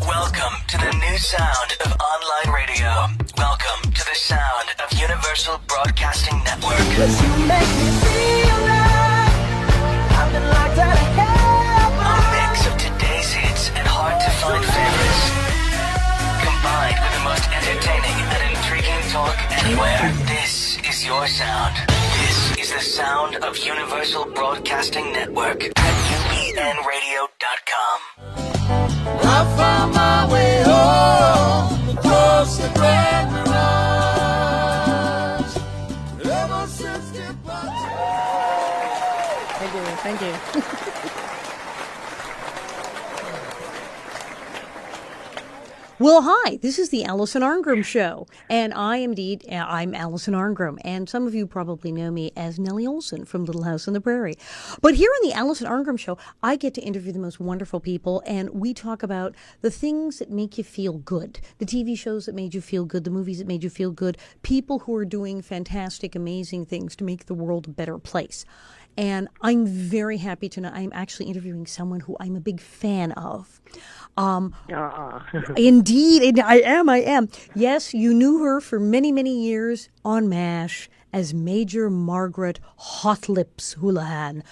Welcome to the new sound of online radio. Welcome to the sound of Universal Broadcasting Network. 'Cause you make me feel like I've been locked out of heaven. A mix of today's hits and hard-to-find favorites, combined with the most entertaining and intriguing talk anywhere. This is your sound. This is the sound of Universal Broadcasting Network at UBNradio.com. I found my way home across the Grand Mirage. Ever since departure. Thank you. Well, hi, this is the Alison Arngrim Show, and I'm Alison Arngrim, and some of you probably know me as Nellie Olson from Little House on the Prairie. But here on the Alison Arngrim Show, I get to interview the most wonderful people, and we talk about the things that make you feel good, the TV shows that made you feel good, the movies that made you feel good, people who are doing fantastic, amazing things to make the world a better place. And I'm very happy to know I'm actually interviewing someone who I'm a big fan of. Indeed, I am. Yes, you knew her for many, many years on MASH as Major Margaret Hot Lips Houlihan.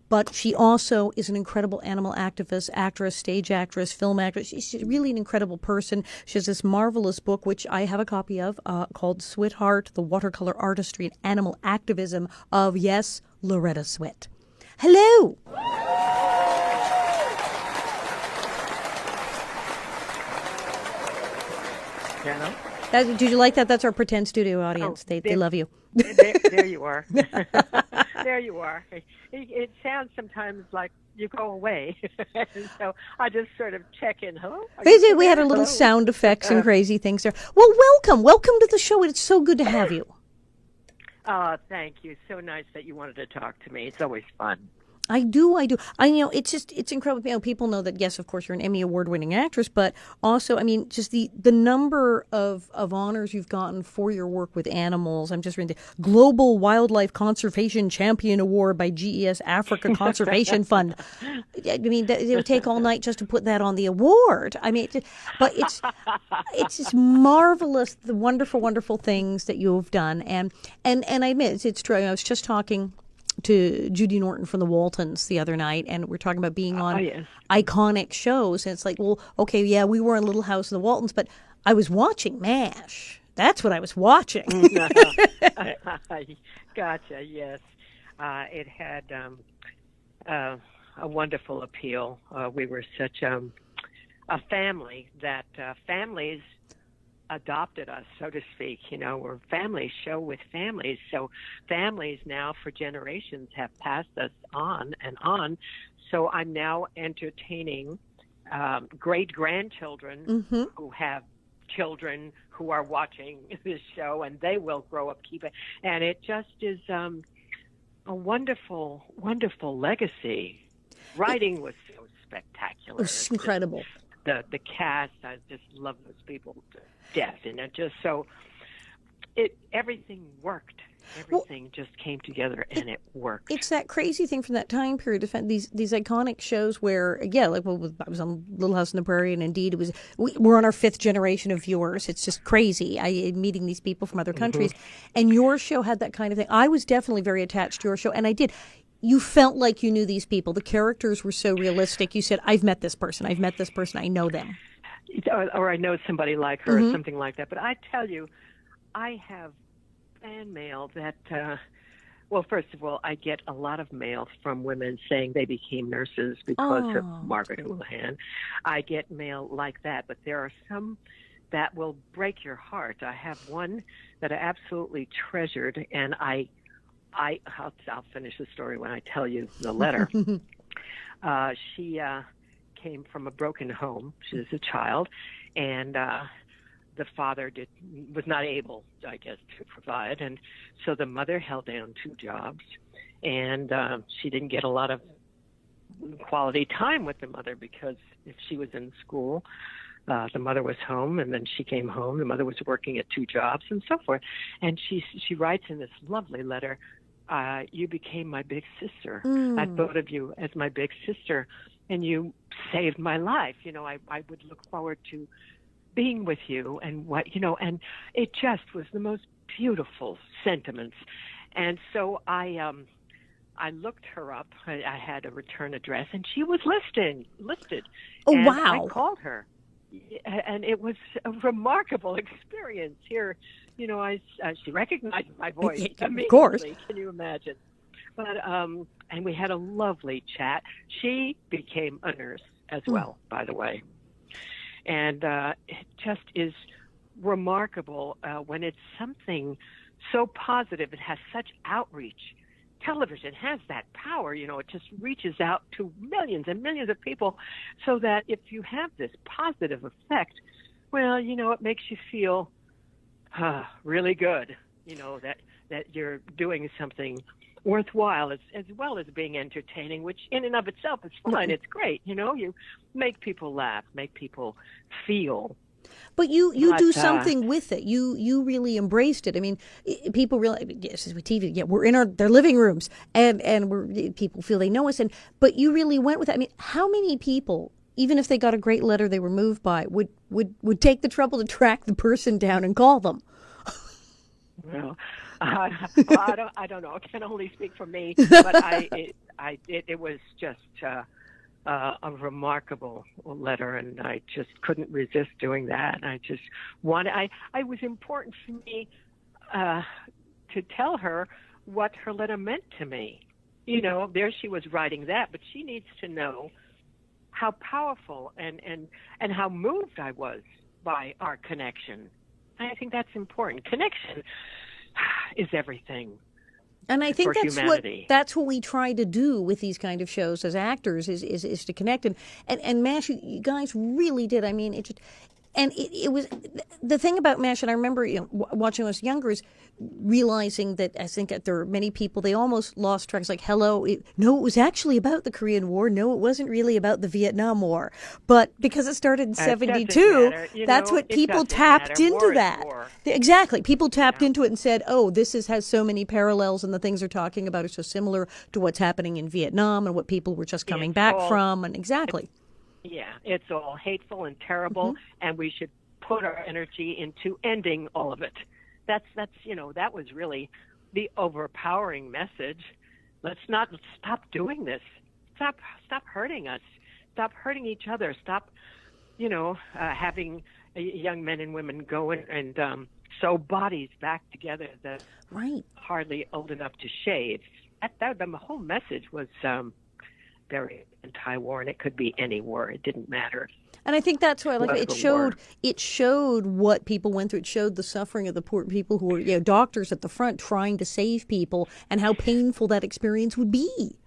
But she also is an incredible animal activist, actress, stage actress, film actress. She's really an incredible person. She has this marvelous book, which I have a copy of, called Sweetheart, The Watercolor Artistry and Animal Activism of, yes, Loretta Swit. Hello. Hello? Did you like that? That's our pretend studio audience. They love you. There you are. There you are. It sounds sometimes like you go away. So I just sort of check in. Hello? We had a little sound effects and crazy things there. Well, welcome to the show. It's so good to have you. Thank you. So nice that you wanted to talk to me. It's always fun. I do. It's incredible. People know that, yes, of course, you're an Emmy award-winning actress, but also, just the number of honors you've gotten for your work with animals. I'm just reading the Global Wildlife Conservation Champion Award by GES Africa Conservation Fund. It would take all night just to put that on the award. But it's just marvelous, the wonderful, wonderful things that you've done. And I admit, it's true. I was just talking to Judy Norton from the Waltons the other night, and we're talking about being on iconic shows. And it's like, well, okay, yeah, we were in Little House of the Waltons, but I was watching MASH. That's what I was watching. Gotcha, yes. It had a wonderful appeal. We were such a family that families adopted us, so to speak. We're a family show with families. So families now for generations have passed us on and on. So I'm now entertaining great-grandchildren who have children who are watching this show, and they will grow up keep it. And it just is a wonderful, wonderful legacy. Writing was so spectacular. It's incredible. The cast, I just love those people to death, and it just everything worked. Everything just came together, and it worked. It's that crazy thing from that time period. These iconic shows where, I was on Little House on the Prairie, and indeed we're on our 5th generation of viewers. It's just crazy. Meeting these people from other countries, and your show had that kind of thing. I was definitely very attached to your show, and I did. You felt like you knew these people. The characters were so realistic. You said, I've met this person. I know them. Or I know somebody like her or something like that. But I tell you, I have fan mail that, first of all, I get a lot of mail from women saying they became nurses because of Margaret Houlihan. I get mail like that. But there are some that will break your heart. I have one that I absolutely treasured, and I'll finish the story when I tell you the letter. She came from a broken home. She was a child, and the father was not able, I guess, to provide, and so the mother held down 2 jobs, and she didn't get a lot of quality time with the mother because if she was in school, the mother was home, and then she came home. The mother was working at 2 jobs, and so forth. And she writes in this lovely letter, "You became my big sister. I thought of you as my big sister." and you saved my life. You know, I would look forward to being with you, and what, you know, and it just was the most beautiful sentiments. And so I looked her up. I had a return address, and she was listed. Oh, and wow. I called her, and it was a remarkable experience. Here, you know, she recognized my voice immediately. Of course. Can you imagine? But and we had a lovely chat. She became a nurse as well, by the way. And it just is remarkable when it's something so positive. It has such outreach. Television has that power, you know, it just reaches out to millions and millions of people, so that if you have this positive effect, well, you know, it makes you feel really good, you know, that you're doing something worthwhile, as well as being entertaining, which in and of itself is fine. It's great, you know, you make people laugh, make people feel. But you do something with it. You really embraced it. I mean, people realize, yes, with TV, yeah, we're in their living rooms, and people feel they know us. But you really went with it. I mean, how many people, even if they got a great letter they were moved by, would take the trouble to track the person down and call them? Well, I don't know. I can only speak for me, but it was just a remarkable letter, and I just couldn't resist doing that. I just wanted. I was important for me to tell her what her letter meant to me. You know, there she was writing that, but she needs to know how powerful and how moved I was by our connection. I think that's important. Connection is everything. And I think that's what we try to do with these kind of shows as actors is to connect. And MASH, you guys really did. I mean, it was the thing about MASH, and I remember, you know, watching when I was younger, is realizing that I think that there are many people, they almost lost track. It's like, it was actually about the Korean War. No, it wasn't really about the Vietnam War. But because it started in 72, that's what people tapped into that. Exactly. People tapped into it and said, oh, has so many parallels, and the things they're talking about are so similar to what's happening in Vietnam and what people were just coming back from. And exactly. Yeah, it's all hateful and terrible, and we should put our energy into ending all of it. That's you know, that was really the overpowering message. Let's not stop doing this. Stop hurting us. Stop hurting each other. Stop, you know, having young men and women go and sew bodies back together that hardly old enough to shave. The whole message was very anti-war, and it could be any war. It didn't matter. And I think that's why I like it. It showed what people went through. It showed the suffering of the poor people who were, you know, doctors at the front trying to save people, and how painful that experience would be.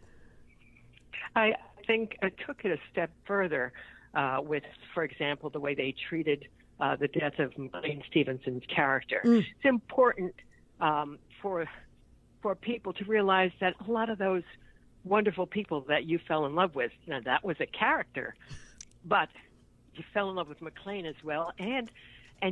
I think I took it a step further with, for example, the way they treated the death of McLean Stevenson's character. It's important for people to realize that a lot of those wonderful people that you fell in love with, you know, that was a character, but you fell in love with McLean as well, and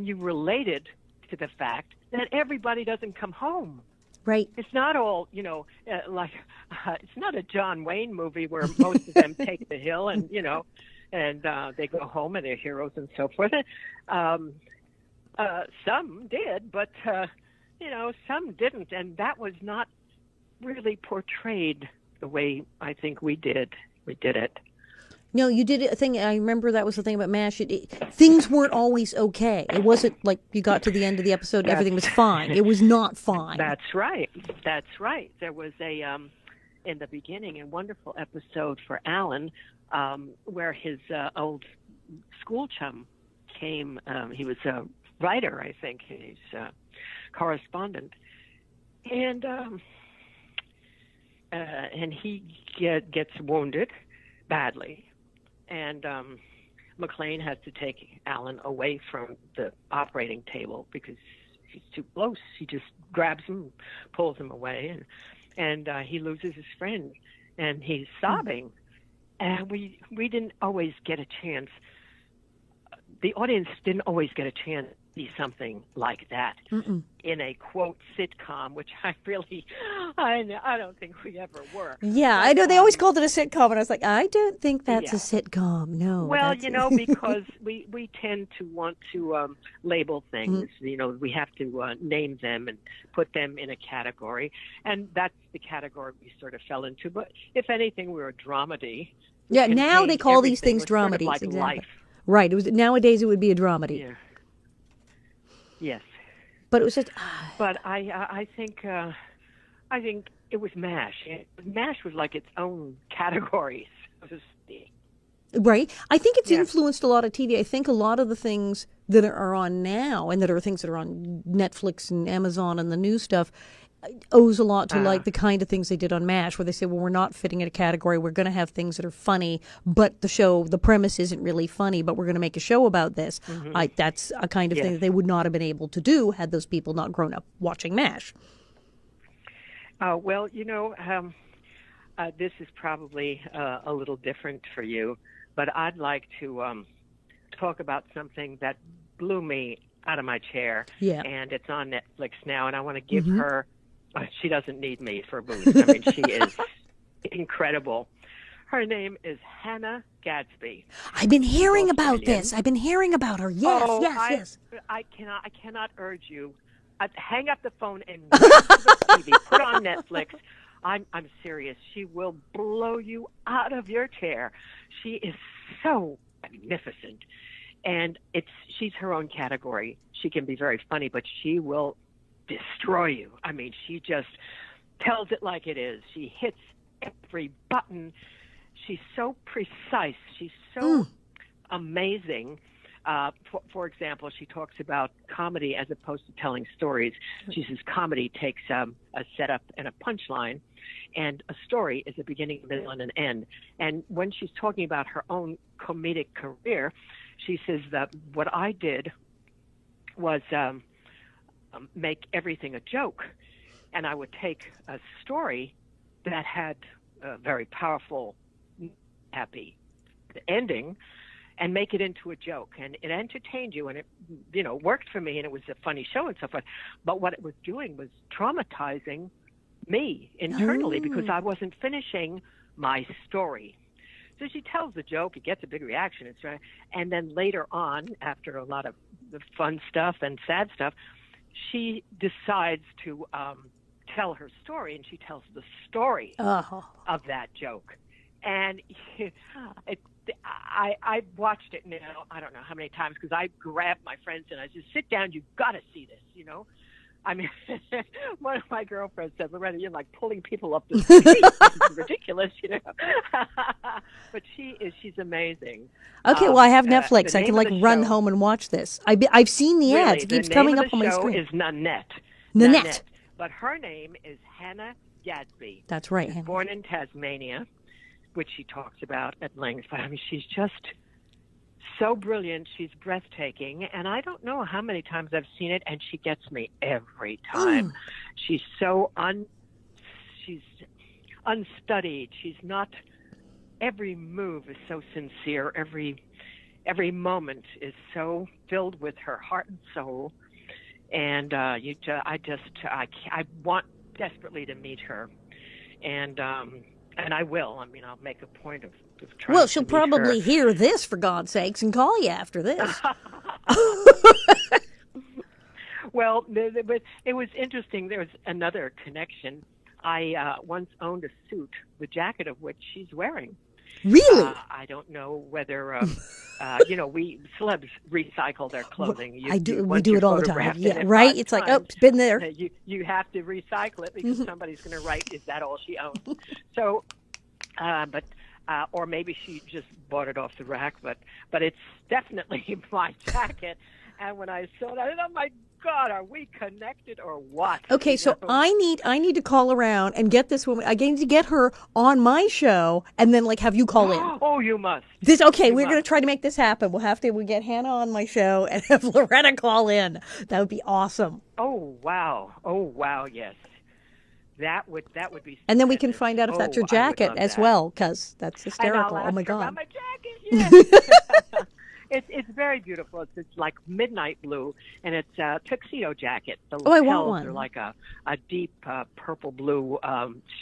you related to the fact that everybody doesn't come home. Right. It's not all, you know, it's not a John Wayne movie where most of them take the hill and, you know, and they go home and they're heroes and so forth. Some did, but, you know, some didn't, and that was not really portrayed the way I think we did. We did it. No, you did a thing. I remember that was the thing about MASH. Things weren't always okay. It wasn't like you got to the end of the episode, everything was fine. It was not fine. That's right. That's right. There was in the beginning, a wonderful episode for Alan where his old school chum came. He was a writer, I think. He's a correspondent. And he gets wounded badly, and McLean has to take Alan away from the operating table because he's too close. He just grabs him, pulls him away, and he loses his friend, and he's sobbing. And we didn't always get a chance. The audience didn't always get a chance be something like that in a quote sitcom, which I don't think we ever were. Yeah, I know they always called it a sitcom, and I was like, I don't think that's a sitcom. No. Well, because we tend to want to label things. We have to name them and put them in a category, and that's the category we sort of fell into. But if anything, we're a dramedy. Yeah, now they call these things dramedies. Sort of like exactly. life. Right. Nowadays it would be a dramedy. Yeah. Yes. But it was just. But I think it was MASH. MASH was like its own category, so to speak. Right. I think it's influenced a lot of TV. I think a lot of the things that are on now, and that are things that are on Netflix and Amazon and the new stuff, owes a lot to like the kind of things they did on MASH, where they say, well, we're not fitting in a category. We're going to have things that are funny, but the premise isn't really funny, but we're going to make a show about this. That's a kind of thing that they would not have been able to do had those people not grown up watching MASH. Well, this is probably a little different for you, but I'd like to talk about something that blew me out of my chair, and it's on Netflix now, and I want to give her. She doesn't need me for a boost. I mean, she is incredible. Her name is Hannah Gadsby. I've been hearing about this. I've been hearing about her. Yes, yes. I cannot urge you. Hang up the phone and watch the TV. Put on Netflix. I'm serious. She will blow you out of your chair. She is so magnificent. And she's her own category. She can be very funny, but she will destroy you. I mean, she just tells it like it is. She hits every button. She's so precise. She's so amazing. For example, she talks about comedy as opposed to telling stories. She says comedy takes a setup and a punchline, and a story is a beginning, middle, and an end. And when she's talking about her own comedic career, she says that what I did was make everything a joke. And I would take a story that had a very powerful, happy ending and make it into a joke. And it entertained you, and it worked for me, and it was a funny show and so forth. But what it was doing was traumatizing me internally because I wasn't finishing my story. So she tells the joke, it gets a big reaction, and then later on, after a lot of the fun stuff and sad stuff, she decides to tell her story, and she tells the story of that joke. And I watched it now, I don't know how many times, because I grabbed my friends and I just sit down, you've got to see this, I mean, one of my girlfriends said, Loretta, you're like pulling people up the street. This is ridiculous, But she's amazing. Okay, well, I have Netflix. I can run home and watch this. I've seen the ads. It keeps coming up on my screen. The name of the show is Nanette. Nanette. But her name is Hannah Gadsby. That's right. She's born in Tasmania, which she talks about at length. But I mean, she's just so brilliant. She's breathtaking. And I don't know how many times I've seen it, and she gets me every time. She's so she's unstudied. She's not, every move is so sincere. Every moment is so filled with her heart and soul. And I want desperately to meet her. And I will. I mean, I'll make a point of trying Well, to she'll meet probably her. hear this, for God's sakes, and call you after this. Well, it was interesting. There was another connection. I once owned a suit, the jacket of which she's wearing. Really? I don't know whether, we celebs recycle their clothing. We do it all the time. Yeah, right? It's like, it's been there. You have to recycle it because somebody's going to write, is that all she owns? So, or maybe she just bought it off the rack, but it's definitely my jacket. And when I saw it, I thought, oh my God, are we connected or what? Okay, so I need to call around and get this woman. I need to get her on my show and then have you call in. Oh, you must. We're going to try to make this happen. We'll get Hannah on my show and have Loretta call in. That would be awesome. Oh wow, yes. That would be. And then we can find out if that's her jacket as well, because that's hysterical. And I'll oh my ask her God. about my jacket. Yes. It's very beautiful. It's like midnight blue, and it's a tuxedo jacket. The Oh, I want lapels one. are like a deep purple blue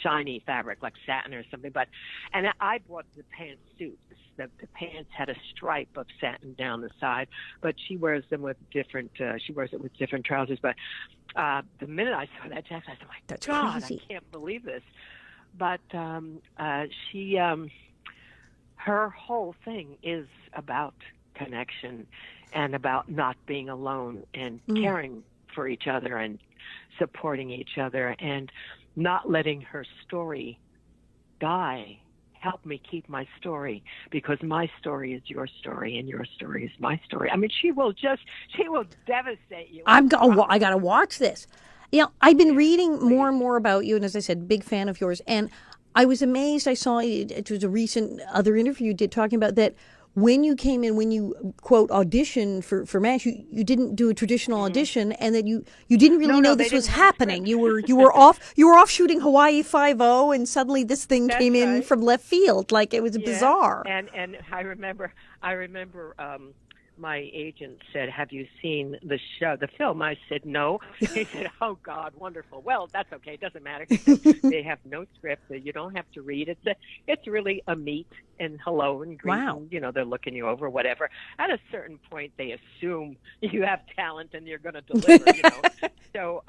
shiny fabric, like satin or something. And I bought the pantsuit. The pants had a stripe of satin down the side, but she wears them with different. She wears it with different trousers. But the minute I saw that jacket, I thought, "My That's God, crazy. I can't believe this." But she, her whole thing is about connection and about not being alone and caring for each other and supporting each other and not letting her story die. Help me keep my story, because my story is your story and your story is my story. I mean, she will devastate you. I got to watch this. You know, I've been reading more and more about you, and as I said, big fan of yours. And I was amazed. I saw it was a recent other interview you did talking about that when you came in, when you quote auditioned for MASH, you didn't do a traditional audition, and that you didn't really know this was happening. You were off shooting Hawaii 5-0, and suddenly this thing came in from left field. Like, it was bizarre. And I remember my agent said, "Have you seen the film?" I said, "No." He said, "Oh God, wonderful. Well, that's okay. It doesn't matter. They have no script. You don't have to read. It's really a meet and hello and greet. Wow. And, they're looking you over, whatever. At a certain point, they assume you have talent and you're going to deliver. So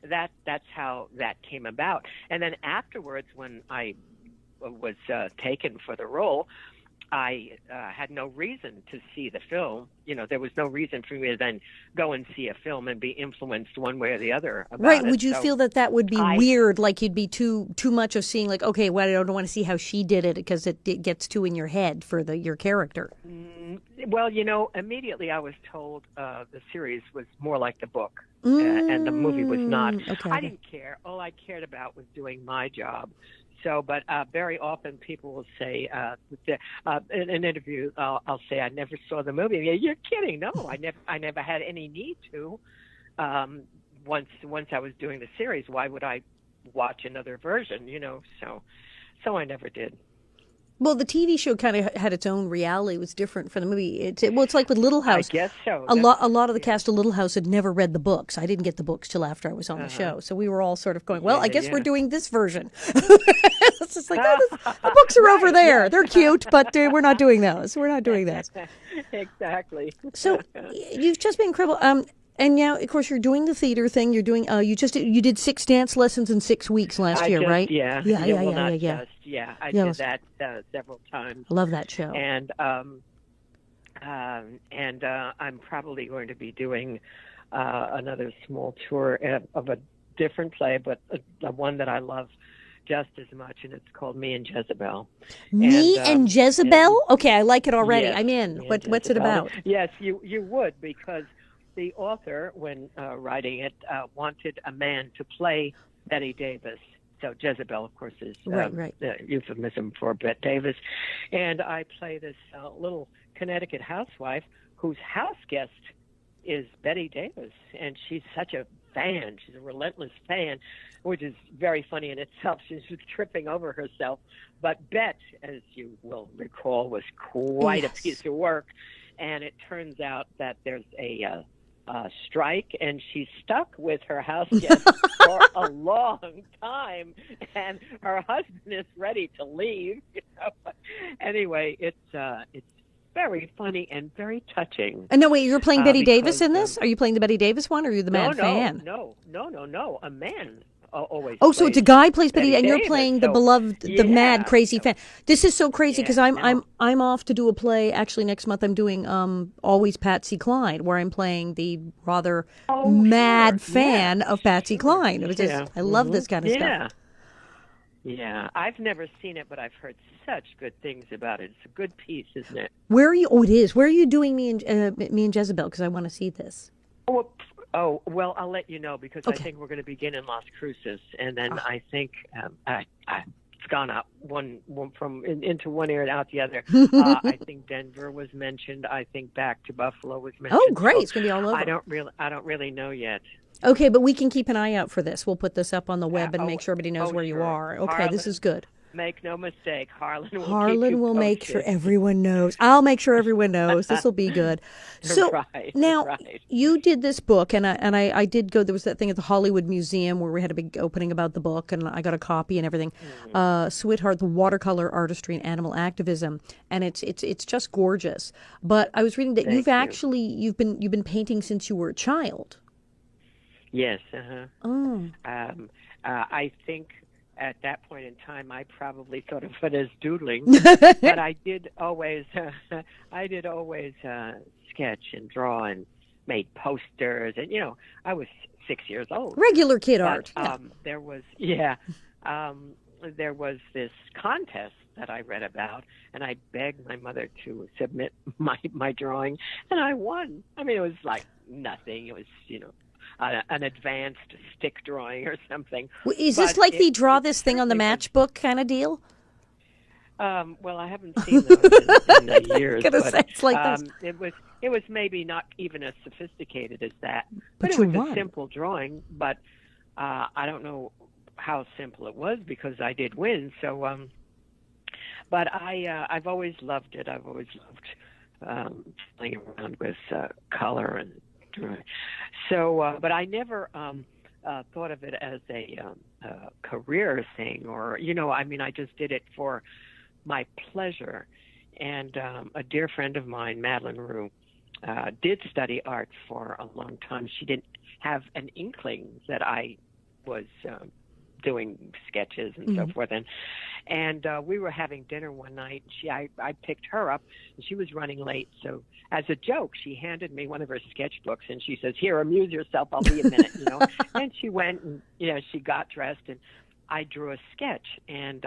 that's how that came about. And then afterwards, when I was taken for the role, I had no reason to see the film. There was no reason for me to then go and see a film and be influenced one way or the other about Right. it. Would you feel that would be weird? Like, you'd be too much of seeing, like, okay, well, I don't want to see how she did it because it gets too in your head for your character. Well, immediately I was told the series was more like the book, and the movie was not. Okay. I didn't care. All I cared about was doing my job. So, but very often people will say, in an interview, I'll say, "I never saw the movie." You're kidding? No, I never had any need to. Once I was doing the series, why would I watch another version? So I never did. Well, the TV show kind of had its own reality. It was different from the movie. It's like with Little House. I guess so. A lot of the cast of Little House had never read the books. I didn't get the books till after I was on the show. So we were all sort of going, well, I guess we're doing this version. It's just like, the books are over there. They're cute, but we're not doing those. We're not doing that. Exactly. So you've just been incredible. And now, of course, you're doing the theater thing. You're doing. You did 6 dance lessons in 6 weeks last year, right? Yeah. I did that several times. I love that show. And I'm probably going to be doing another small tour of a different play, but one that I love just as much, and it's called Me and Jezebel. Me and Jezebel? Okay, I like it already. Yes, I'm in. What's it about? Yes, you would, because the author, when writing it, wanted a man to play Betty Davis. So Jezebel, of course, is right. the euphemism for Bette Davis. And I play this little Connecticut housewife whose house guest is Betty Davis. And she's such a fan. She's a relentless fan, which is very funny in itself. She's just tripping over herself. But Bette, as you will recall, was quite a piece of work. And it turns out that there's a strike, and she's stuck with her house guest for a long time, and her husband is ready to leave. Anyway, it's very funny and very touching. And no, wait, you're playing Betty Davis in this? Are you playing the Betty Davis one, or are you the mad fan? No. A man always. Oh, so it's a guy plays Betty, and you're Davis, playing the beloved, the mad, crazy fan. This is so crazy because I'm off to do a play. Actually, next month I'm doing Always Patsy Cline, where I'm playing the rather mad fan of Patsy Cline. It was just, I love this kind of stuff. Yeah, I've never seen it, but I've heard such good things about it. It's a good piece, isn't it? Where are you? Oh, it is. Where are you doing Me and Jezebel? Because I want to see this. Oh, well, I'll let you know, because I think we're going to begin in Las Cruces, and then I think it's gone up one from into one ear and out the other. I think Denver was mentioned. I think back to Buffalo was mentioned. Oh, great! So it's going to be all over. I don't really know yet. Okay, but we can keep an eye out for this. We'll put this up on the web and make sure everybody knows where you are. Okay, this is good. Make no mistake, Harlan will keep Harlan you will make posted. sure everyone knows. I'll make sure everyone knows. This will be good. So Right, now right. you did this book, and I did go. There was that thing at the Hollywood Museum where we had a big opening about the book, and I got a copy and everything. Sweetheart, the watercolor artistry and animal activism, and it's just gorgeous. But I was reading that you've been painting since you were a child. Yes. Uh-huh. Oh. I think at that point in time, I probably thought of it as doodling, but I did always sketch and draw and made posters, and I was 6 years old. Regular kid But, art. there was this contest that I read about, and I begged my mother to submit my drawing, and I won. I mean, it was like nothing. It was an advanced stick drawing or something. Is this like the draw this thing on the matchbook kind of deal? Well, I haven't seen those in the years. Gonna but, say it's like this. It was maybe not even as sophisticated as that. But it you was won. a simple drawing, but I don't know how simple it was because I did win. So, but I've always loved it. I've always loved playing around with color and drawing. So, but I never thought of it as a career thing, or I just did it for my pleasure. And a dear friend of mine, Madeline Rue, did study art for a long time. She didn't have an inkling that I was doing sketches and so forth. And we were having dinner one night. I picked her up, and she was running late. So as a joke, she handed me one of her sketchbooks, and she says, "Here, amuse yourself. I'll be a minute." And she went and she got dressed, and I drew a sketch, and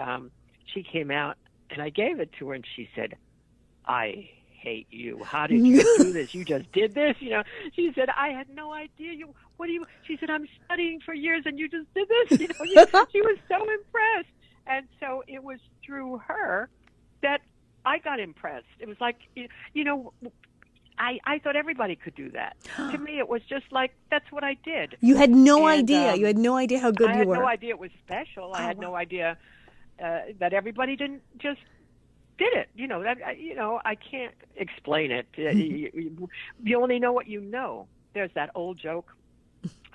she came out, and I gave it to her, and she said, "I hate you. How did you do this? You just did this?" She said, "I had no idea. She said, "I'm studying for years, and you just did this." She was so impressed. And so it was through her that I got impressed. It was like, I thought everybody could do that. To me, it was just like, that's what I did. You had no idea. You had no idea how good I you had were. no idea it was special. I had no idea that everybody didn't just did it. I can't explain it. You only know what you know. There's that old joke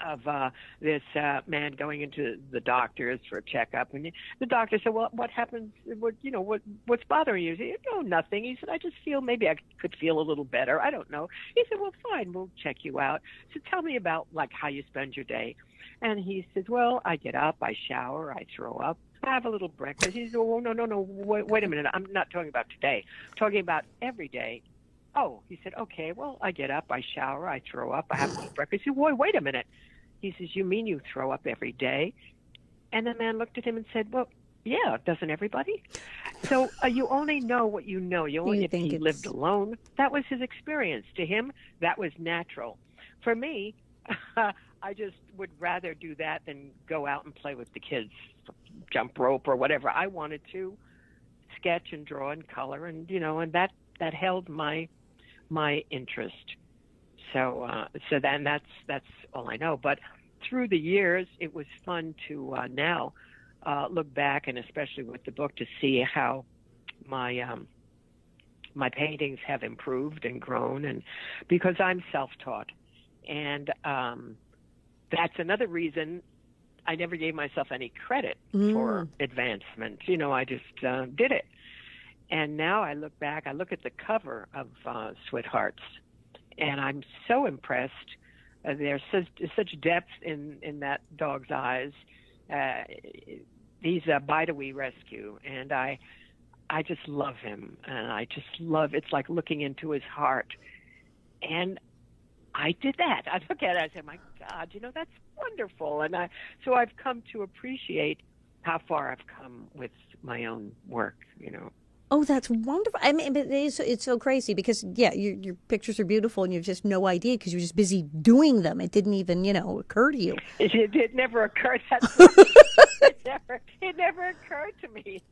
of this man going into the doctor's for a checkup, and the doctor said, "Well, what happens? What's bothering you?" He said, "Nothing." He said, "I just feel maybe I could feel a little better. I don't know." He said, "Well, fine, we'll check you out. So tell me about like how you spend your day." And he says, "Well, I get up, I shower, I throw up, I have a little breakfast." He said, "Oh, no, wait a minute. I'm not talking about today. I'm talking about every day." "Oh," he said, "Okay, well, I get up, I shower, I throw up, I have a little breakfast." He said, "Wait a minute." He says, "You mean you throw up every day?" And the man looked at him and said, "Well, yeah, doesn't everybody?" So you only know what you know. If he lived alone, that was his experience. To him, that was natural. For me, I just would rather do that than go out and play with the kids, jump rope or whatever. I wanted to sketch and draw and color, and and that held my interest. So then that's all I know. But through the years, it was fun to now look back, and especially with the book, to see how my paintings have improved and grown, and because I'm self-taught, and that's another reason I never gave myself any credit for advancement. I just did it. And now I look back, I look at the cover of Sweethearts, and I'm so impressed. There's such depth in that dog's eyes. He's a Bidawee rescue, and I just love him, and I just love. It's like looking into his heart, and I did that. I look at it, I said, "My God, that's wonderful," and so I've come to appreciate how far I've come with my own work. Oh, that's wonderful. I mean, but it's so crazy because, your pictures are beautiful and you have just no idea because you're just busy doing them. It didn't even, occur to you. It never occurred. It never occurred to me.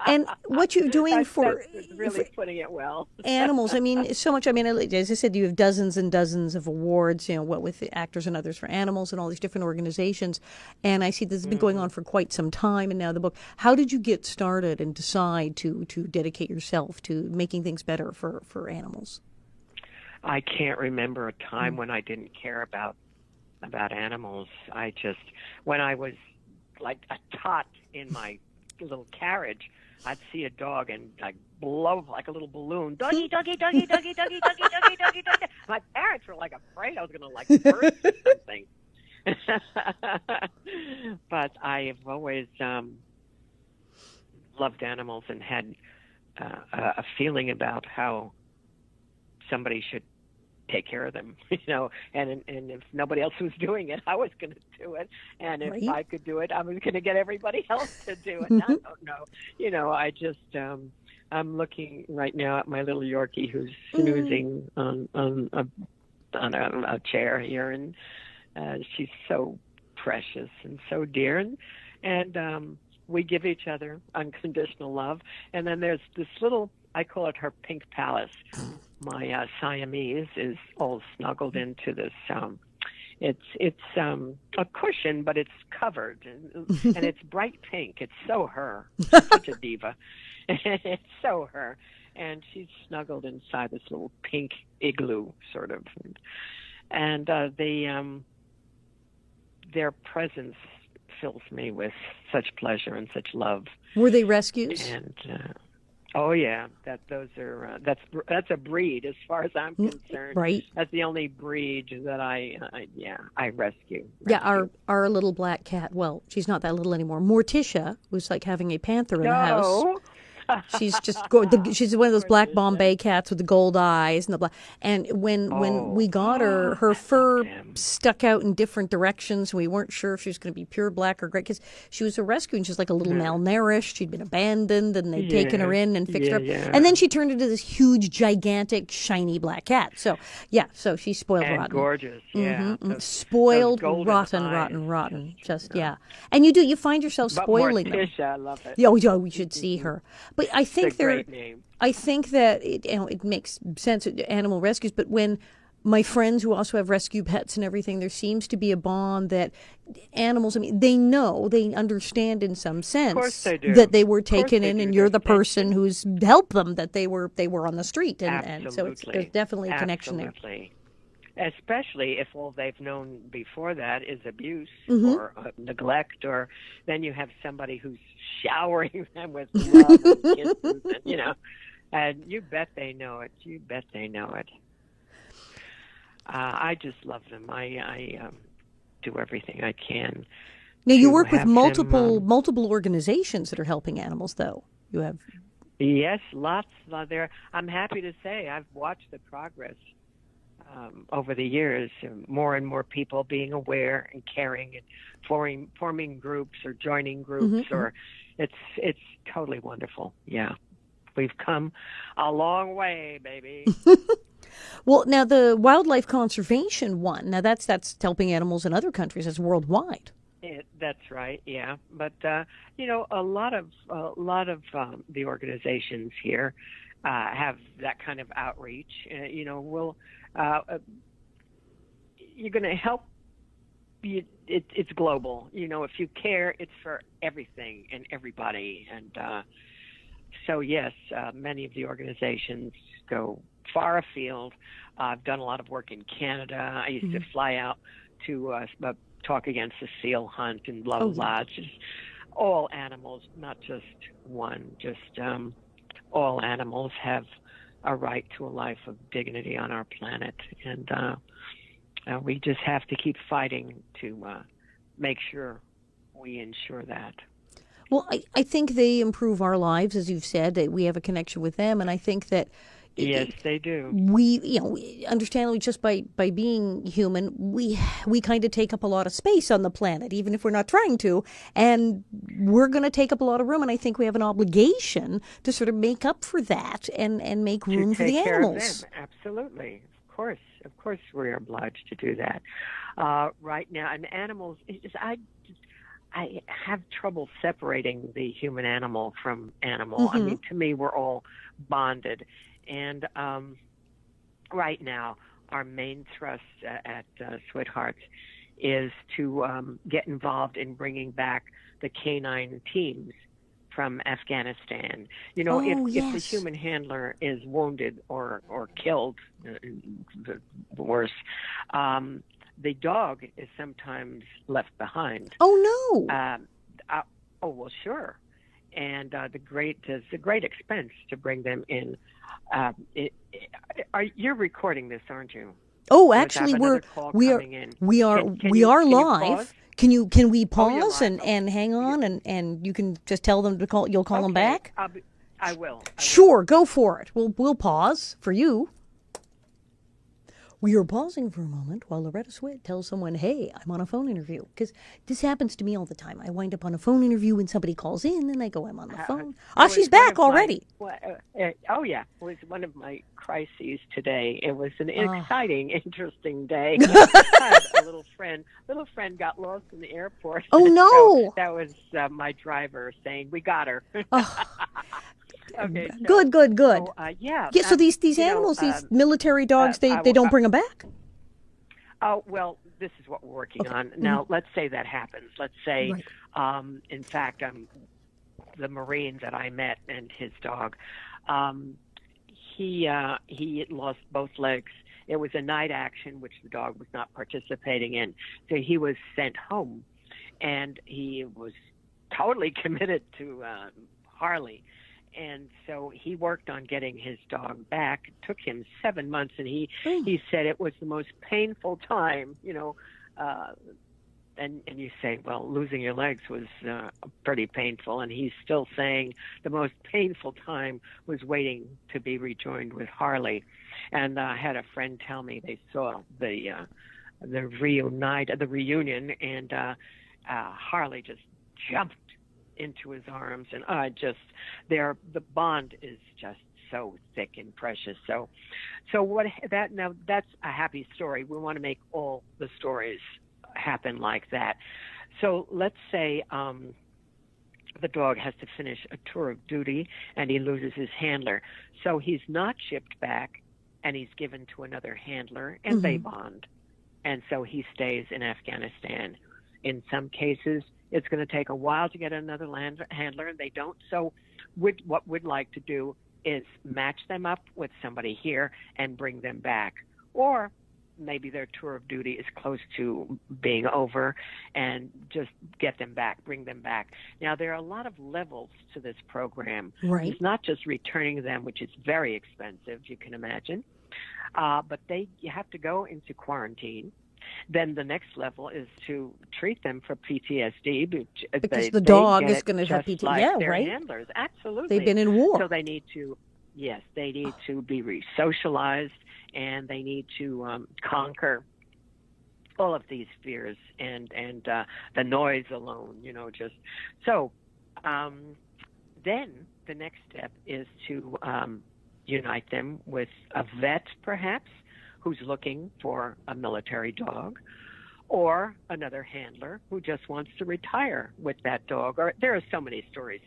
And what you're doing for That's really putting it well. animals, I mean, so much. I mean, as I said, you have dozens and dozens of awards, what with the actors and others for animals and all these different organizations. And I see this has been going on for quite some time. And now the book. How did you get started and decide to dedicate yourself to making things better for animals? I can't remember a time when I didn't care about animals. When I was like a tot in my little carriage, I'd see a dog and I'd blow like a little balloon. Doggy, doggy, doggy, doggy, doggy, doggy, doggy, doggy, doggy. My parents were like afraid I was going to like burst or something. But I have always loved animals and had a feeling about how somebody should take care of them, and if nobody else was doing it, I was going to do it. And if I could do it, I was going to get everybody else to do it. I don't know. I just, I'm looking right now at my little Yorkie who's snoozing on a chair here. And she's so precious and so dear. And we give each other unconditional love. And then there's this little, I call it her pink palace. My Siamese is all snuggled into this. It's a cushion, but it's covered, and it's bright pink. It's so her. She's such a diva. It's so her, and she's snuggled inside this little pink igloo, sort of. And their presence fills me with such pleasure and such love. Were they rescues? And oh yeah, that's a breed as far as I'm concerned. Right. That's the only breed that I rescue. Yeah, our little black cat. Well, she's not that little anymore. Morticia was like having a panther in the house. She's just she's one of those black Bombay cats with the gold eyes and the black. And when we got her, her fur stuck out in different directions. We weren't sure if she was going to be pure black or gray because she was a rescue and she's like a little malnourished. She'd been abandoned and they'd taken her in and fixed her up. Yeah. And then she turned into this huge, gigantic, shiny black cat. So so she's spoiled and rotten, gorgeous. Yeah, spoiled rotten. Just and you find yourself spoiling them. Morticia, I love it. Yeah, we should see her. But I think great name. I think that it makes sense at animal rescues. But when my friends who also have rescue pets and everything, there seems to be a bond that animals. I mean, they understand in some sense of course they do. That they were taken in, and you're the person who's helped them. That they were on the street, and so there's definitely a connection there. Especially if all they've known before that is abuse or neglect, or then you have somebody who's showering them with love and kisses, and you bet they know it. I just love them. I do everything I can. Now you work with multiple organizations that are helping animals, though. You have yes, lots there. I'm happy to say I've watched the progress. Over the years, more and more people being aware and caring and forming groups or joining groups, or it's totally wonderful. Yeah, we've come a long way, baby. Well, now the wildlife conservation one. Now that's helping animals in other countries. That's worldwide. That's right. Yeah, but a lot of the organizations here have that kind of outreach. You're going to help. It's global. If you care, it's for everything and everybody. And so, yes, many of the organizations go far afield. I've done a lot of work in Canada. I used to fly out to talk against the seal hunt and blah, blah, blah. Just all animals, not just one, just all animals have a right to a life of dignity on our planet, and we just have to keep fighting to make sure we ensure that. Well, I think they improve our lives, as you've said, that we have a connection with them, and I think that yes, they do. We, understandably, just by being human, we kind of take up a lot of space on the planet, even if we're not trying to, and we're going to take up a lot of room. And I think we have an obligation to sort of make up for that and make room for the animals. Absolutely, of course, we're obliged to do that. Right now, and animals, I I have trouble separating the human animal from animal. I mean, to me, we're all bonded. And right now, our main thrust at Switt is to get involved in bringing back the canine teams from Afghanistan. You know, if the human handler is wounded or killed, worse, the dog is sometimes left behind. Oh no! Oh well, sure. And there's a great expense to bring them in. You're recording this, aren't you? Oh, actually, we are live. Pause? Can we pause live. and hang on and you can just tell them to call? You'll call them back. I will. Sure, go for it. We'll pause for you. We are pausing for a moment while Loretta Swit tells someone, hey, I'm on a phone interview. Because this happens to me all the time. I wind up on a phone interview when somebody calls in, and I go, I'm on the phone. She's back already. Oh, yeah. It was one of my crises today. It was an exciting, interesting day. I had a little friend got lost in the airport. Oh, no. So that was my driver saying, we got her. Okay, so, good. So, So these animals, these military dogs, they don't bring them back? Oh, well, this is what we're working on. Now, let's say that happens. Let's say, in fact, the Marine that I met and his dog, he lost both legs. It was a night action, which the dog was not participating in. So he was sent home, and he was totally committed to Harley. And so he worked on getting his dog back. It took him 7 months, and he said it was the most painful time, you know. And you say, well, losing your legs was pretty painful. And he's still saying the most painful time was waiting to be rejoined with Harley. And I had a friend tell me they saw the reunion, and Harley just jumped into his arms, and the bond is just so thick and precious. So that's a happy story. We want to make all the stories happen like that. So let's say the dog has to finish a tour of duty and he loses his handler. So he's not shipped back, and he's given to another handler, and they bond. And so he stays in Afghanistan. In some cases, it's going to take a while to get another handler, and they don't. So what we'd like to do is match them up with somebody here and bring them back. Or maybe their tour of duty is close to being over, and just get them back, bring them back. Now, there are a lot of levels to this program. Right. It's not just returning them, which is very expensive, you can imagine. But you have to go into quarantine. Then the next level is to treat them for PTSD, because the dog is going to have PTSD. Like yeah, their right. Handlers, absolutely. They've been in war, so they need to. Yes, they need to be re-socialized, and they need to conquer all of these fears and the noise alone. You know, just so. Then the next step is to unite them with a vet, perhaps, who's looking for a military dog, or another handler who just wants to retire with that dog. Or there are so many stories.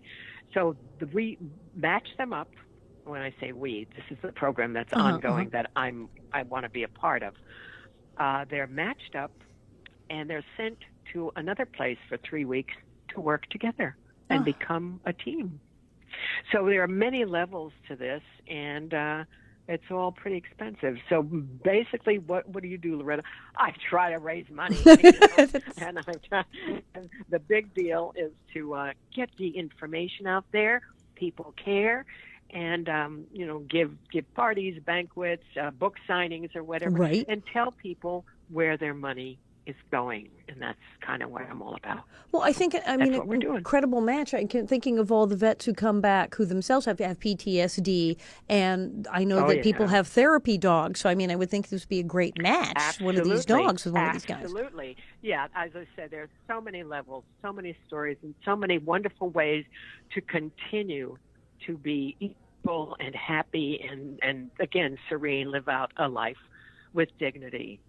So we match them up. When I say we, this is the program that's ongoing that I want to be a part of. They're matched up, and they're sent to another place for 3 weeks to work together and become a team. So there are many levels to this, and it's all pretty expensive. So basically, what do you do, Loretta? I try to raise money. And the big deal is to get the information out there. People care. And, give parties, banquets, book signings or whatever. Right. And tell people where their money is going. And that's kind of what I'm all about. Well, I think, what we're doing. Incredible match. I'm thinking of all the vets who come back who themselves have PTSD. And I know that people have therapy dogs. So, I would think this would be a great match. Absolutely. One of these dogs with one of these guys. Absolutely. Yeah, as I said, there's so many levels, so many stories, and so many wonderful ways to continue to be equal and happy and again, serene, live out a life with dignity.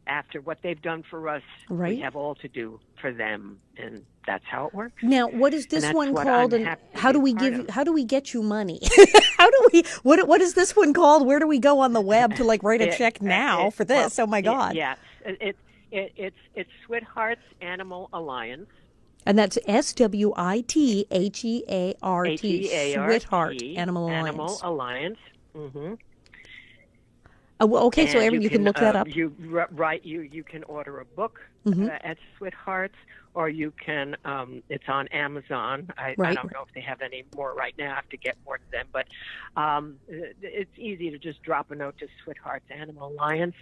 after what they've done for us, Right. we have all to do for them, and that's how it works. Now, what is this that's one what called, I'm and happy to how do be we part give? of. How do we get you money? How do we? What is this one called? Where do we go on the web to like write a check now for this? Oh my God! Yeah, it's Switt Hearts Animal Alliance. And that's SWITHEART, Sweetheart Animal Alliance. Animal Alliance. Mm-hmm. Well, okay, so And you can look that up. You can order a book at Switt Hearts, or you can. It's on Amazon. I don't know if they have any more right now. I have to get more to them, but it's easy to just drop a note to Switt Hearts Animal Alliance.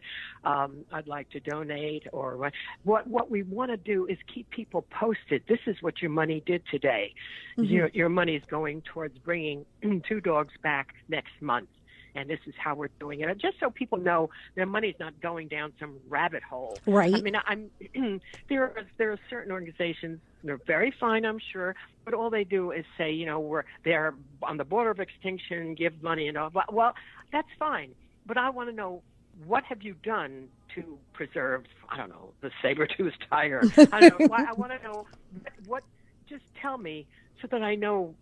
I'd like to donate, or what we want to do is keep people posted. This is what your money did today. Your money is going towards bringing 2 dogs back next month. And this is how we're doing it, just so people know their money's not going down some rabbit hole. Right. I mean, there are certain organizations, they're very fine, I'm sure, but all they do is say, they're on the border of extinction, give money and all. Well, that's fine, but I want to know, what have you done to preserve, I don't know, the saber-toothed tiger? I don't know. I want to know what. Just tell me so that I know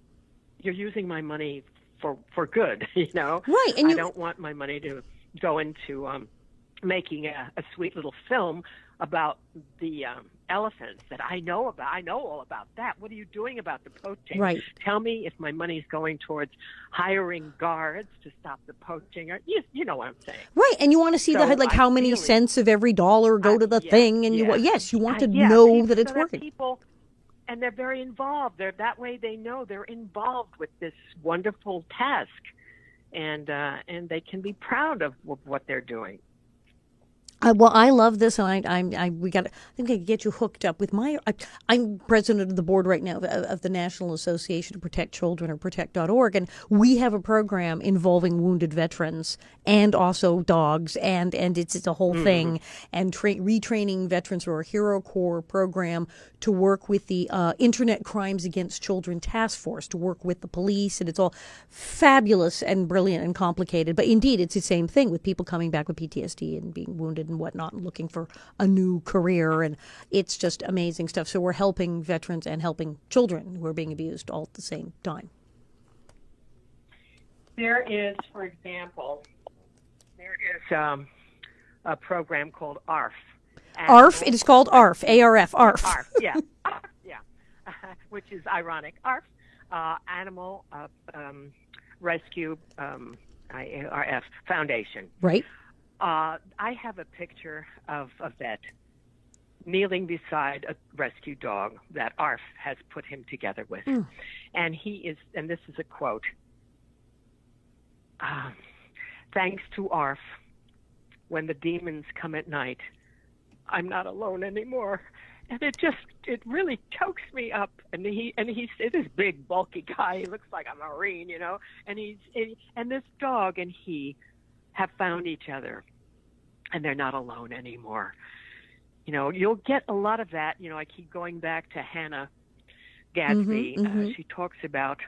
you're using my money for good, Right, and I don't want my money to go into making a sweet little film about the elephants that I know about. I know all about that. What are you doing about the poaching? Right. Tell me if my money's going towards hiring guards to stop the poaching. Or, you know what I'm saying. Right, and you want to see So how many cents of every dollar go to the thing, and you want to know that it's working. People, and they're very involved. That way they know they're involved with this wonderful task, and they can be proud of what they're doing. Well, I love this, and I think I can get you hooked up with I'm president of the board right now of the National Association to Protect Children, or protect.org, and we have a program involving wounded veterans and also dogs, and it's a whole thing, and retraining veterans through our Hero Corps program to work with the Internet Crimes Against Children Task Force, to work with the police, and it's all fabulous and brilliant and complicated, but indeed it's the same thing with people coming back with PTSD and being wounded and whatnot, and looking for a new career, and it's just amazing stuff. So we're helping veterans and helping children who are being abused all at the same time. There is, for example, a program called ARF. ARF? It is called ARF, A-R-F, ARF. ARF, yeah. ARF, yeah. Which is ironic. ARF, Animal Rescue ARF Foundation. Right. I have a picture of a vet kneeling beside a rescue dog that ARF has put him together with. And and this is a quote, "Thanks to ARF, when the demons come at night, I'm not alone anymore." And it really chokes me up. And he's this big, bulky guy. He looks like a Marine, and this dog and he have found each other, and they're not alone anymore. You'll get a lot of that. I keep going back to Hannah Gadsby. She talks about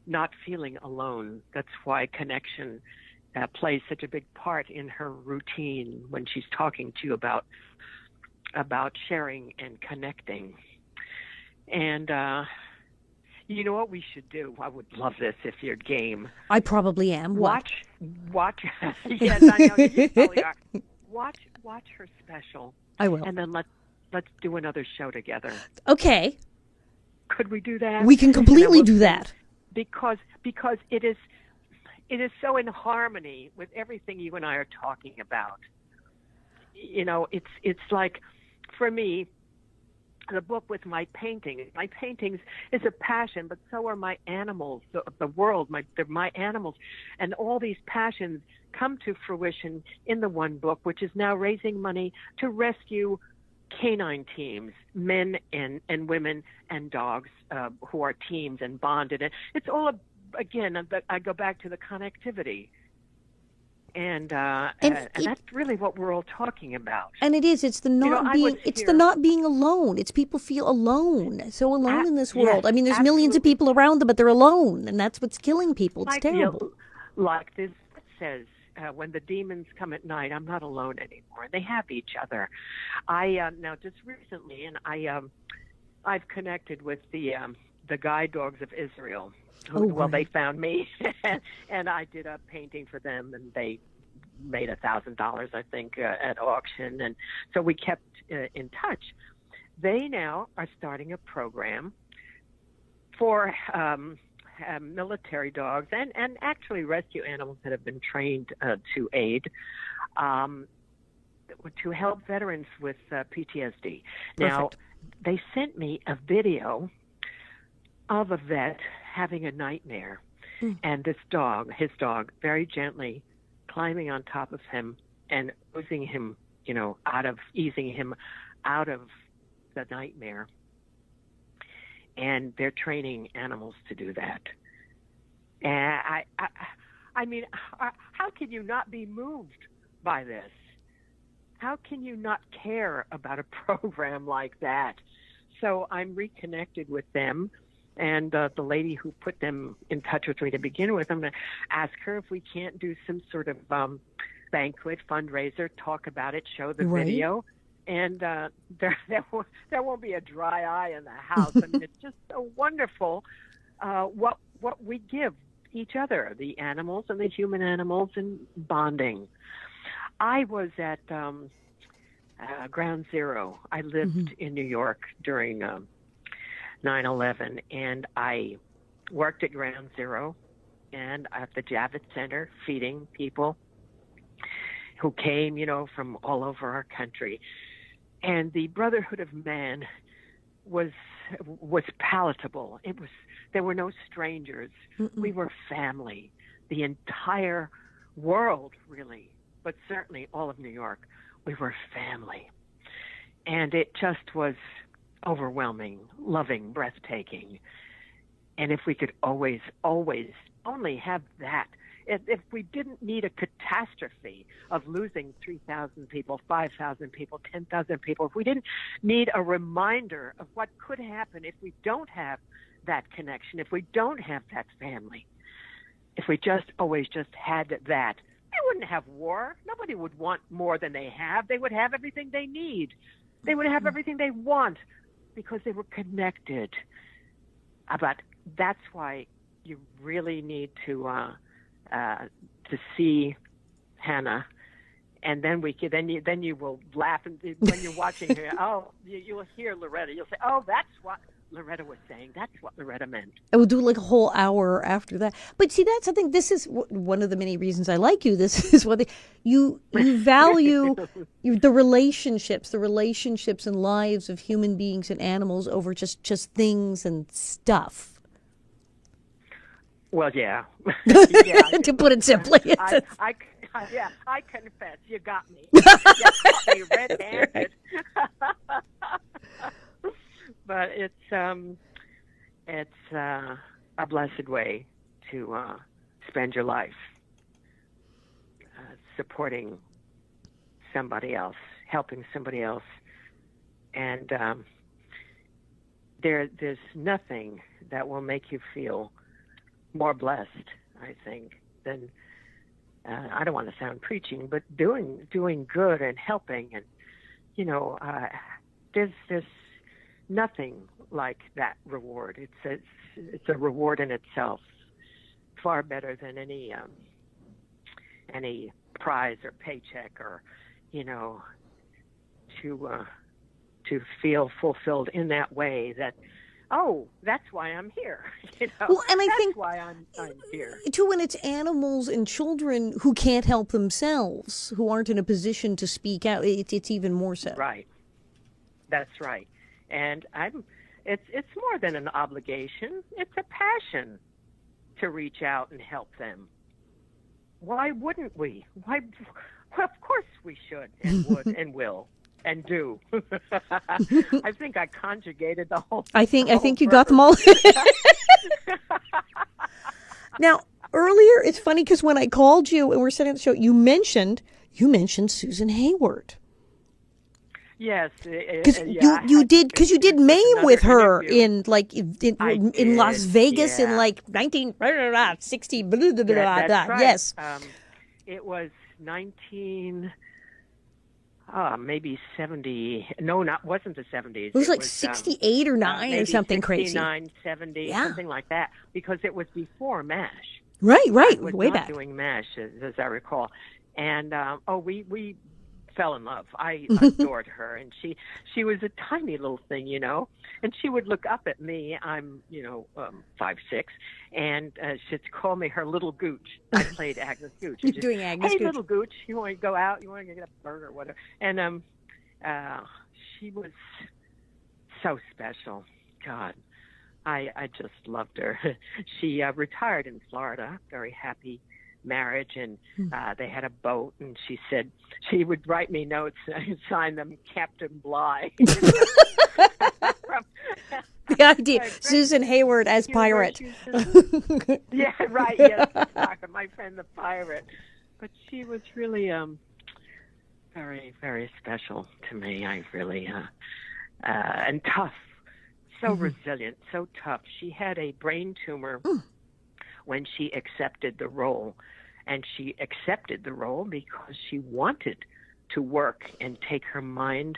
not feeling alone. That's why connection plays such a big part in her routine when she's talking to you about sharing and connecting. And you know what we should do? I would love this if you're game. I probably am. Watch. Yes, I know you probably are. Watch her special. I will. And then let's do another show together. Okay. Could we do that? We can completely do that. Because it is so in harmony with everything you and I are talking about. It's like, for me, the book with my paintings. My paintings is a passion, but so are my animals. The world, they're my animals, and all these passions come to fruition in the one book, which is now raising money to rescue canine teams, men and women and dogs who are teams and bonded. And it's all again. I go back to the connectivity. And that's really what we're all talking about. And it is. It's the not being alone. It's people feel alone, so alone in this world. Yes, I mean, there's millions of people around them, but they're alone, and that's what's killing people. It's terrible. Like this says, when the demons come at night, I'm not alone anymore. They have each other. I now just recently, and I've connected with the guide dogs of Israel. Well, they found me, and I did a painting for them, and they made $1,000, I think, at auction, and so we kept in touch. They now are starting a program for military dogs and actually rescue animals that have been trained to aid to help veterans with PTSD. Perfect. Now, they sent me a video of a vet having a nightmare, and his dog, very gently climbing on top of him and easing him out of the nightmare. And they're training animals to do that. And I mean, how can you not be moved by this? How can you not care about a program like that? So I'm reconnected with them. And the lady who put them in touch with me to begin with, I'm going to ask her if we can't do some sort of banquet, fundraiser, talk about it, show the video. And there won't be a dry eye in the house. I mean, it's just so wonderful what we give each other, the animals and the human animals, and bonding. I was at Ground Zero. I lived in New York during 9/11, and I worked at Ground Zero and at the Javits Center, feeding people who came, from all over our country. And the Brotherhood of Man was palatable. There were no strangers. We were family. The entire world, really, but certainly all of New York, we were family. And it just was overwhelming, loving, breathtaking. And if we could always only have that, if we didn't need a catastrophe of losing 3,000 people, 5,000 people, 10,000 people, if we didn't need a reminder of what could happen if we don't have that connection, if we don't have that family, if we always had that, they wouldn't have war. Nobody would want more than they have. They would have everything they need. They would have everything they want because they were connected. But that's why you really need to see Hannah, and then you will laugh, and when you're watching her, you will hear Loretta. You'll say, "Oh, that's what Loretta was saying. That's what Loretta meant." I will do like a whole hour after that. But see, that's the thing. This is one of the many reasons I like you. This is what you value the relationships and lives of human beings and animals over just things and stuff. Well, yeah. To put it simply. I confess, you got me. You got me red-handed. But it's a blessed way to spend your life, supporting somebody else, helping somebody else, and there's nothing that will make you feel more blessed, I think, than I don't want to sound preaching, but doing good and helping, and there's nothing like that reward. It's a reward in itself, far better than any prize or paycheck, or to feel fulfilled in that way. That that's why I'm here. Well, and I think why I'm here too. When it's animals and children who can't help themselves, who aren't in a position to speak out, it's even more so. Right. That's right. And it's more than an obligation. It's a passion to reach out and help them. Why wouldn't we? Well, of course we should and would and will and do. I think I conjugated the whole. I think you got them all. Now, earlier, it's funny because when I called you and we're setting up the show, you mentioned Susan Hayward. Yes, because you did Maine with her in Las Vegas in like 1960. That's right. Yes. it was 19. Maybe 70. No, wasn't the 70s. It was like 68 or 9 or something crazy. 69, 70, something like that, because it was before MASH. Right, I was way not back. doing MASH, as I recall. And, we fell in love. I adored her, and she was a tiny little thing, and she would look up at me. I'm, 5'6", and she'd call me her little gooch. I played Agnes Gooch. You're doing Agnes Hey, Gooch. little gooch, you want to go out? You want to get a burger or whatever? And she was so special. God, I just loved her. She retired in Florida, very happy marriage, and they had a boat, and she said she would write me notes and sign them Captain Bligh. The idea, Susan Hayward as pirate. Yeah, right, yes, my friend the pirate. But she was really very, very special to me. I really, and tough, so resilient, so tough. She had a brain tumor when she accepted the role. And she accepted the role because she wanted to work and take her mind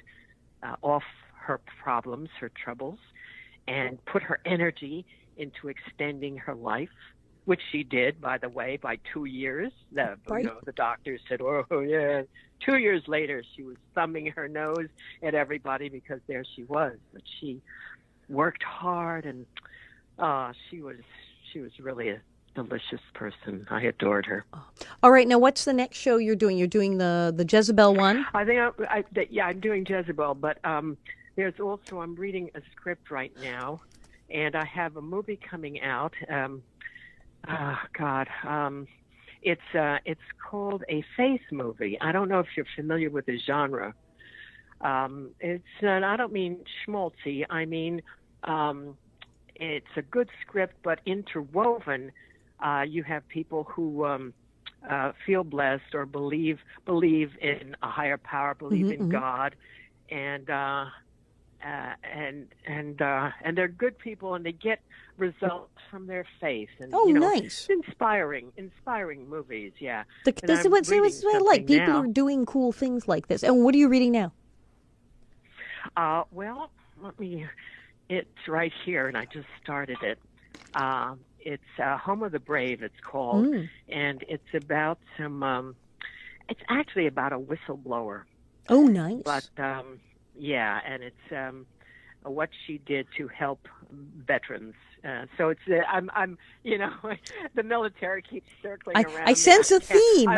off her problems, her troubles, and put her energy into extending her life, which she did, by the way, by 2 years. The doctors said, oh, yeah. 2 years later, she was thumbing her nose at everybody because there she was. But she worked hard, and she was really a delicious person. I adored her. All right, now what's the next show you're doing? You're doing the Jezebel one? I think I'm doing Jezebel, but there's also, I'm reading a script right now, and I have a movie coming out. It's called a faith movie. I don't know if you're familiar with the genre. I don't mean schmaltzy. I mean, it's a good script, but interwoven. You have people who feel blessed or believe in a higher power, believe in God, and they're good people, and they get results from their faith. And, nice! Inspiring movies. Yeah. This is what I like. People are doing cool things like this. And what are you reading now? Well, it's right here, and I just started it. It's Home of the Brave, it's called, and it's about it's actually about a whistleblower. Oh, nice. But, and it's what she did to help veterans. So it's, I'm the military keeps circling around. I sense a theme.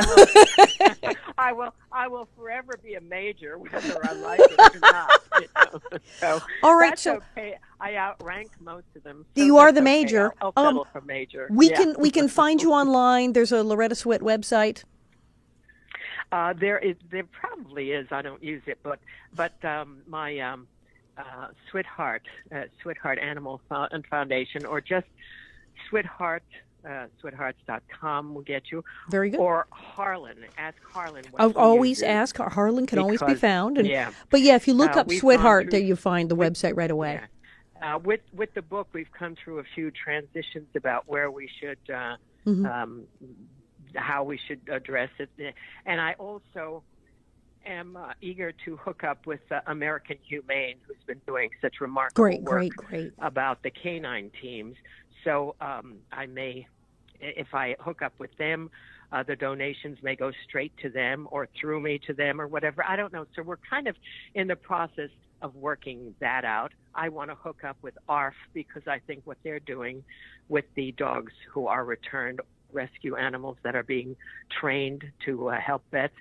I will forever be a major, whether I like it or not. So all right, that's okay. I outrank most of them. So you are the major. Okay. I'll settle for major. We can find you online. There's a Loretta Swit website. There probably is. I don't use it, but my Switheart Animal Foundation, or just Switheart, Swithearts.com will get you. Very good. Or Harlan. Ask Harlan. I'll always ask. Harlan can always be found. And, yeah. But if you look up Switheart, you find the website right away. Yeah. With the book, we've come through a few transitions about where we should, how we should address it. And I also am eager to hook up with American Humane, who's been doing such remarkable work about the canine teams. So I may, if I hook up with them, the donations may go straight to them or through me to them or whatever. I don't know. So we're kind of in the process of working that out. I want to hook up with ARF because I think what they're doing with the dogs who are returned, rescue animals that are being trained to help vets,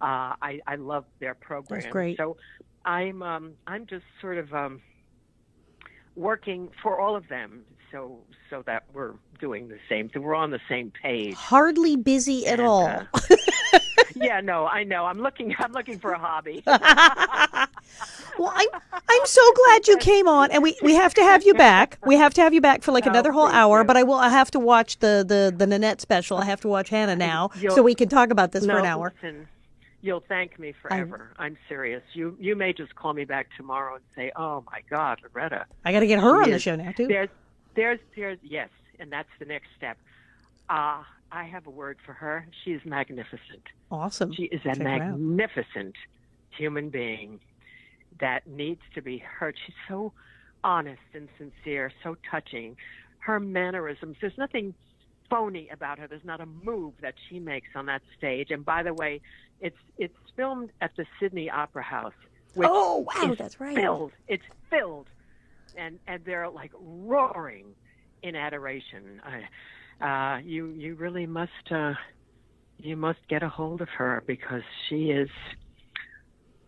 I love their program. That's great. So I'm just sort of working for all of them so that we're doing the same. So we're on the same page. Hardly busy at all. Yeah, no, I know. I'm looking for a hobby. Well, I'm so glad you came on, and we have to have you back. We have to have you back for like another whole hour. But I have to watch the Nanette special. I have to watch Hannah now, so we can talk about this for an hour. Listen, you'll thank me forever. I'm serious. You may just call me back tomorrow and say, "Oh my God, Loretta." I got to get her on the show now too. There's yes, and that's the next step. I have a word for her. She is magnificent. Awesome. She is a Check her out. magnificent human being that needs to be heard. She's so honest and sincere, so touching. Her mannerisms, there's nothing phony about her. There's not a move that she makes on that stage. And by the way, it's filmed at the Sydney Opera House. Which Oh, wow, is that's right. Filled. It's filled. And they're like roaring in adoration. You really must get a hold of her because she is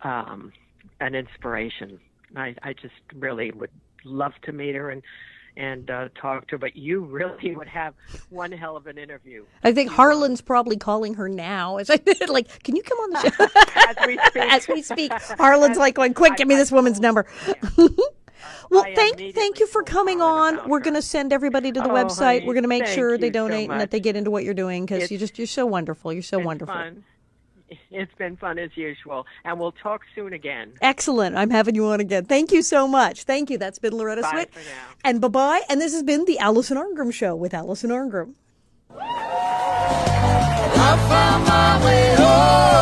an inspiration. I just really would love to meet her and talk to her, but you really would have one hell of an interview. I think Harlan's probably calling her now. As I like, can you come on the show? As we speak. As we speak. Harlan's like going, quick, give me this woman's number. Well, thank you for coming on. We're going to send everybody to the website. Honey, We're going to make sure thank they you so donate and that they much. get into what you're doing because you're so wonderful. You're so wonderful. Fun. It's been fun as usual, and we'll talk soon again. Excellent. I'm having you on again. Thank you so much. Thank you. That's been Loretta Bye Swit. for now. And bye-bye. And this has been the Alison Arngrim Show with Alison Arngrim. I found my way home.